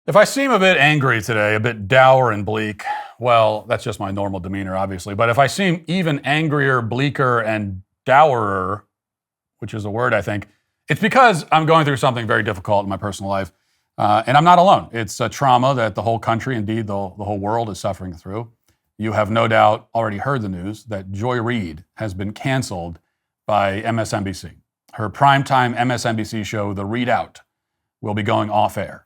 If I seem a bit angry today, a bit dour and bleak, well, that's just my normal demeanor, obviously. But if I seem even angrier, bleaker, and dourer, which is a word, I think, it's because I'm going through something very difficult in my personal life. And I'm not alone. It's a trauma that the whole country, indeed the whole world, is suffering through. You have no doubt already heard the news that Joy Reid has been canceled by MSNBC. Her primetime MSNBC show, The Reid Out, will be going off air.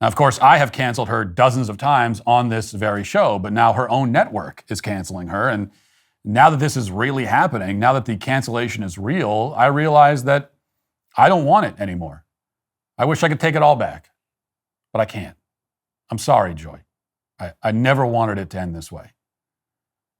Now, of course, I have canceled her dozens of times on this very show, but now her own network is canceling her. And now that this is really happening, now that the cancellation is real, I realize that I don't want it anymore. I wish I could take it all back, but I can't. I'm sorry, Joy. I never wanted it to end this way.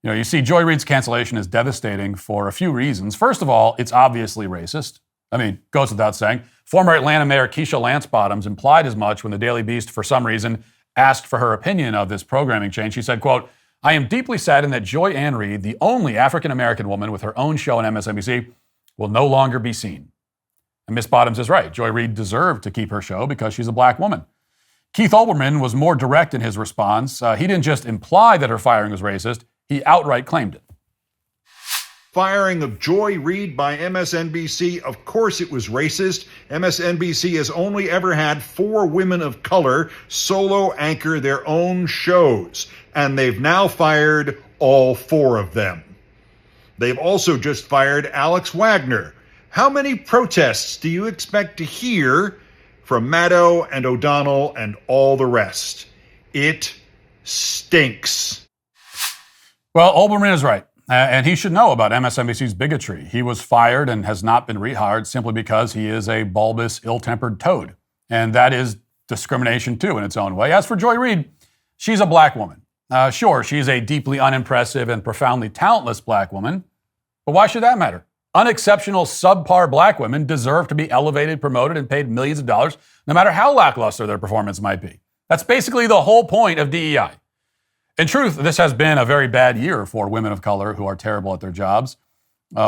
You see, Joy Reid's cancellation is devastating for a few reasons. First of all, it's obviously racist. I mean, goes without saying. Former Atlanta Mayor Keisha Lance Bottoms implied as much when the Daily Beast, for some reason, asked for her opinion of this programming change. She said, quote, "I am deeply saddened that Joy Ann Reid, the only African-American woman with her own show on MSNBC, will no longer be seen." And Miss Bottoms is right. Joy Reid deserved to keep her show because she's a black woman. Keith Olbermann was more direct in his response. He didn't just imply that her firing was racist, he outright claimed it. Firing of Joy Reid by MSNBC, of course it was racist. MSNBC has only ever had 4 women of color solo anchor their own shows, and they've now fired all 4 of them. They've also just fired Alex Wagner. How many protests do you expect to hear from Maddow and O'Donnell and all the rest? It stinks. Well, Olbermann is right. And he should know about MSNBC's bigotry. He was fired and has not been rehired simply because he is a bulbous, ill-tempered toad. And that is discrimination, too, in its own way. As for Joy Reid, she's a black woman. Sure, she's a deeply unimpressive and profoundly talentless black woman. But why should that matter? Unexceptional, subpar black women deserve to be elevated, promoted, and paid millions of dollars, no matter how lackluster their performance might be. That's basically the whole point of DEI. In truth, this has been a very bad year for women of color who are terrible at their jobs.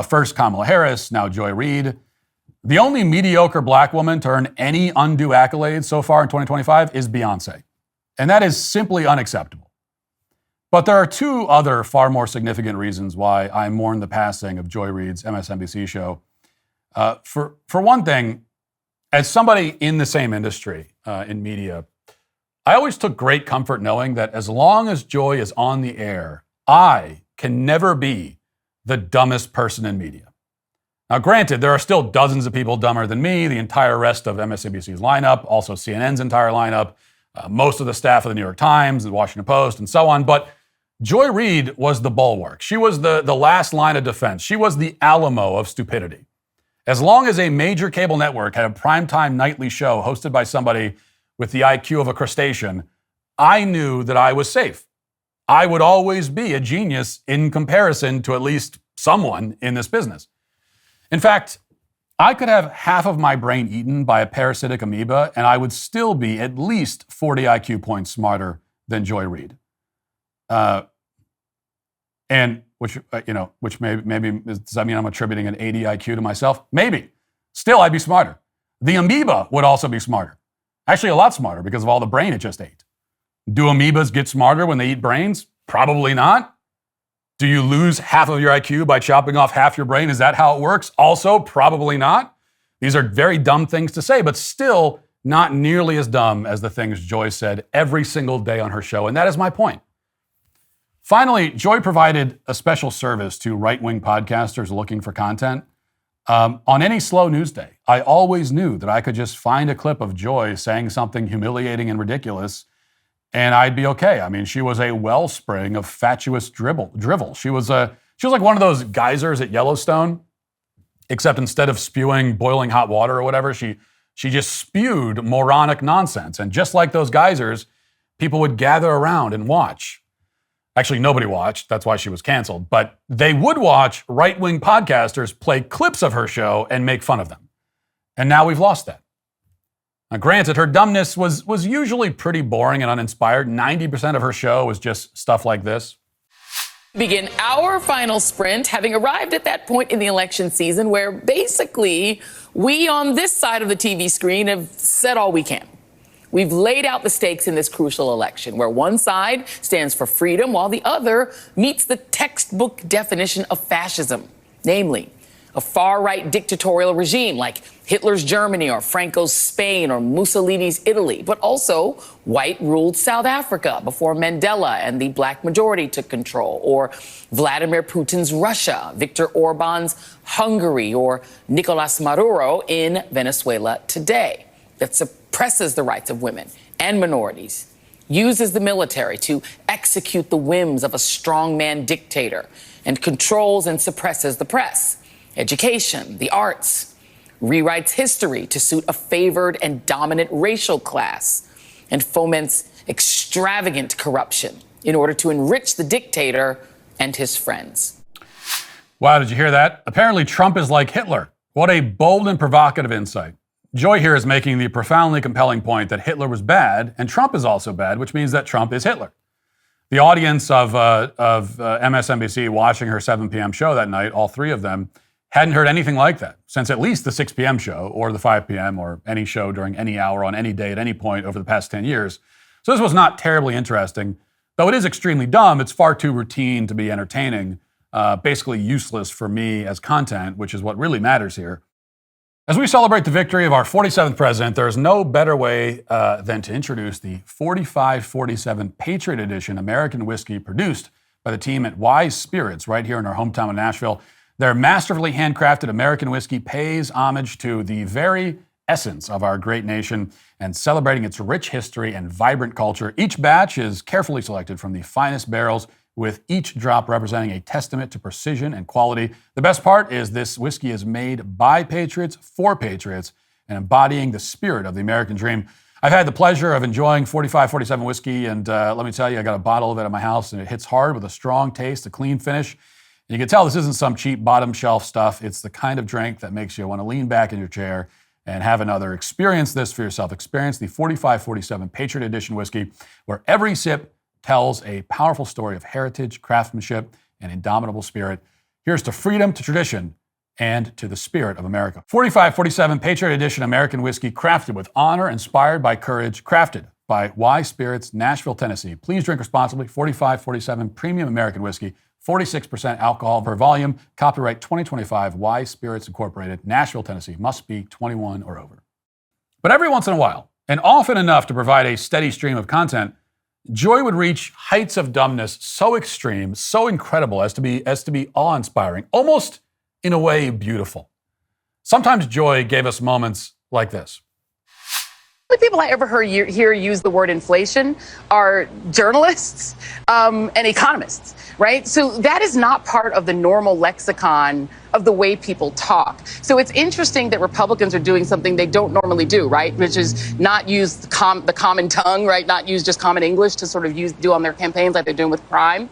First Kamala Harris, now Joy Reid. The only mediocre black woman to earn any undue accolades so far in 2025 is Beyonce. And that is simply unacceptable. But there are 2 other far more significant reasons why I mourn the passing of Joy Reid's MSNBC show. For one thing, as somebody in the same industry, in media, I always took great comfort knowing that as long as Joy is on the air, I can never be the dumbest person in media. Now, granted, there are still dozens of people dumber than me, the entire rest of MSNBC's lineup, also CNN's entire lineup, most of the staff of the New York Times, the Washington Post, and so on. But Joy Reid was the bulwark. She was the last line of defense. She was the Alamo of stupidity. As long as a major cable network had a primetime nightly show hosted by somebody with the IQ of a crustacean, I knew that I was safe. I would always be a genius in comparison to at least someone in this business. In fact, I could have half of my brain eaten by a parasitic amoeba, and I would still be at least 40 IQ points smarter than Joy Reid. And which maybe does that mean I'm attributing an 80 IQ to myself? Maybe. Still, I'd be smarter. The amoeba would also be smarter. Actually, a lot smarter because of all the brain it just ate. Do amoebas get smarter when they eat brains? Probably not. Do you lose half of your IQ by chopping off half your brain? Is that how it works? Also, probably not. These are very dumb things to say, but still not nearly as dumb as the things Joy said every single day on her show, and that is my point. Finally, Joy provided a special service to right-wing podcasters looking for content. On any slow news day, I always knew that I could just find a clip of Joy saying something humiliating and ridiculous, and I'd be okay. I mean, she was a wellspring of fatuous drivel. She was like one of those geysers at Yellowstone, except instead of spewing boiling hot water or whatever, she just spewed moronic nonsense. And just like those geysers, people would gather around and watch. Actually, nobody watched. That's why she was canceled. But they would watch right-wing podcasters play clips of her show and make fun of them. And now we've lost that. Now, granted, her dumbness was usually pretty boring and uninspired. 90% of her show was just stuff like this. Begin our final sprint, having arrived at that point in the election season where basically we on this side of the TV screen have said all we can. We've laid out the stakes in this crucial election, where one side stands for freedom while the other meets the textbook definition of fascism, namely a far-right dictatorial regime like Hitler's Germany or Franco's Spain or Mussolini's Italy, but also white-ruled South Africa before Mandela and the black majority took control, or Vladimir Putin's Russia, Viktor Orban's Hungary, or Nicolas Maduro in Venezuela today, that suppresses the rights of women and minorities, uses the military to execute the whims of a strongman dictator, and controls and suppresses the press, education, the arts, rewrites history to suit a favored and dominant racial class, and foments extravagant corruption in order to enrich the dictator and his friends. Wow, did you hear that? Apparently Trump is like Hitler. What a bold and provocative insight. Joy here is making the profoundly compelling point that Hitler was bad and Trump is also bad, which means that Trump is Hitler. The audience of MSNBC watching her 7 p.m. show that night, all three of them, hadn't heard anything like that since at least the 6 p.m. show or the 5 p.m. or any show during any hour on any day at any point over the past 10 years. So this was not terribly interesting. Though it is extremely dumb, it's far too routine to be entertaining, basically useless for me as content, which is what really matters here. As we celebrate the victory of our 47th president, there is no better way than to introduce the 4547 Patriot Edition American whiskey produced by the team at Wise Spirits right here in our hometown of Nashville. Their masterfully handcrafted American whiskey pays homage to the very essence of our great nation and celebrating its rich history and vibrant culture. Each batch is carefully selected from the finest barrels, with each drop representing a testament to precision and quality. The best part is this whiskey is made by patriots for patriots and embodying the spirit of the American dream. I've had the pleasure of enjoying 4547 whiskey, and let me tell you, I got a bottle of it at my house, and it hits hard with a strong taste, a clean finish. And you can tell this isn't some cheap bottom shelf stuff. It's the kind of drink that makes you want to lean back in your chair and have another. Experience this for yourself. Experience the 4547 Patriot Edition whiskey, where every sip tells a powerful story of heritage, craftsmanship, and indomitable spirit. Here's to freedom, to tradition, and to the spirit of America. 4547 Patriot Edition American whiskey, crafted with honor, inspired by courage, crafted by Wise Spirits, Nashville, Tennessee. Please drink responsibly. 4547 Premium American Whiskey, 46% alcohol per volume. Copyright 2025, Wise Spirits Incorporated, Nashville, Tennessee. Must be 21 or over. But every once in a while, and often enough to provide a steady stream of content, Joy would reach heights of dumbness so extreme, so incredible as to be awe-inspiring, almost in a way beautiful. Sometimes Joy gave us moments like this. The people I ever hear use the word inflation are journalists and economists, right? So that is not part of the normal lexicon of the way people talk. So it's interesting that Republicans are doing something they don't normally do, right? Which is not use the common tongue, right? Not use just common English to sort of do on their campaigns like they're doing with crime.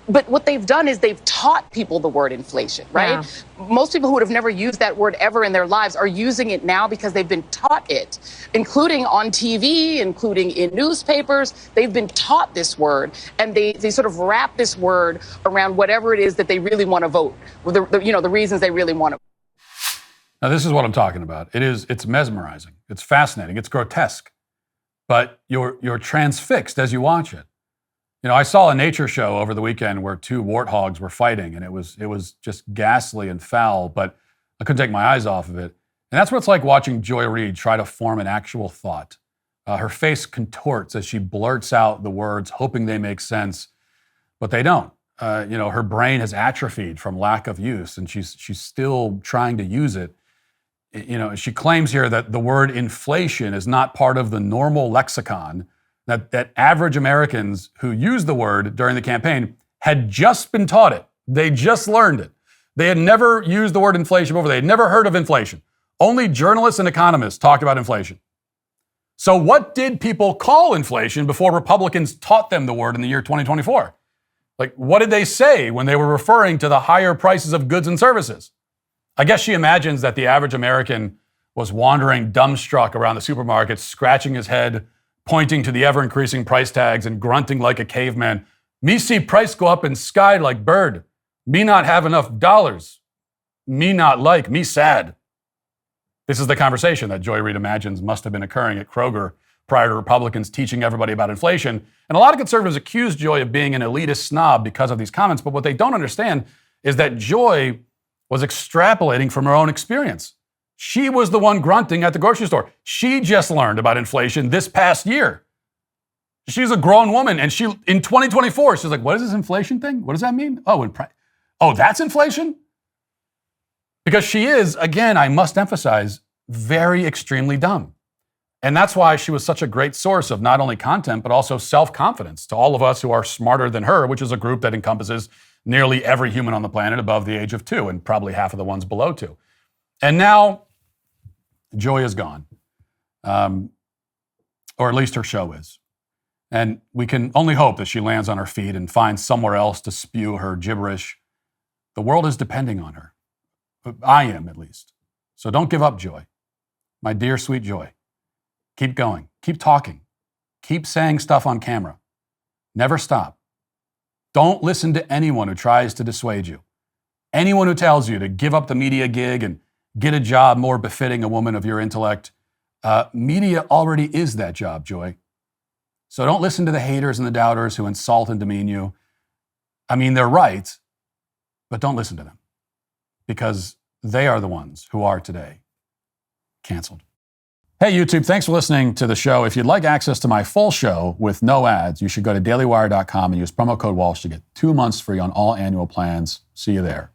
But what they've done is they've taught people the word inflation, right? Yeah. Most people who would have never used that word ever in their lives are using it now because they've been taught it, including on TV, including in newspapers. They've been taught this word, and they sort of wrap this word around whatever it is that they really want to vote, the reasons they really want to. Now, this is what I'm talking about. It's mesmerizing. It's fascinating. It's grotesque. But you're transfixed as you watch it. You know, I saw a nature show over the weekend where two warthogs were fighting, and it was just ghastly and foul, but I couldn't take my eyes off of it. And that's what it's like watching Joy Reid try to form an actual thought. Her face contorts as she blurts out the words, hoping they make sense, but they don't. Her brain has atrophied from lack of use, and she's still trying to use it. You know, she claims here that the word inflation is not part of the normal lexicon, that average Americans who used the word during the campaign had just been taught it. They just learned it. They had never used the word inflation before. They had never heard of inflation. Only journalists and economists talked about inflation. So what did people call inflation before Republicans taught them the word in the year 2024? Like, what did they say when they were referring to the higher prices of goods and services? I guess she imagines that the average American was wandering dumbstruck around the supermarket, scratching his head, pointing to the ever-increasing price tags and grunting like a caveman. Me see price go up in sky like bird. Me not have enough dollars. Me not like. Me sad. This is the conversation that Joy Reid imagines must have been occurring at Kroger prior to Republicans teaching everybody about inflation. And a lot of conservatives accuse Joy of being an elitist snob because of these comments. But what they don't understand is that Joy was extrapolating from her own experience. She was the one grunting at the grocery store. She just learned about inflation this past year. She's a grown woman, and she in 2024, she's like, what is this inflation thing? What does that mean? Oh, that's inflation? Because she is, again, I must emphasize, very extremely dumb. And that's why she was such a great source of not only content, but also self-confidence to all of us who are smarter than her, which is a group that encompasses nearly every human on the planet above the age of 2, and probably half of the ones below 2. And now, Joy is gone. Or at least her show is. And we can only hope that she lands on her feet and finds somewhere else to spew her gibberish. The world is depending on her. I am, at least. So don't give up, Joy. My dear, sweet Joy. Keep going. Keep talking. Keep saying stuff on camera. Never stop. Don't listen to anyone who tries to dissuade you. Anyone who tells you to give up the media gig and get a job more befitting a woman of your intellect. Media already is that job, Joy. So don't listen to the haters and the doubters who insult and demean you. I mean, they're right, but don't listen to them because they are the ones who are today canceled. Hey, YouTube, thanks for listening to the show. If you'd like access to my full show with no ads, you should go to dailywire.com and use promo code Walsh to get 2 months free on all annual plans. See you there.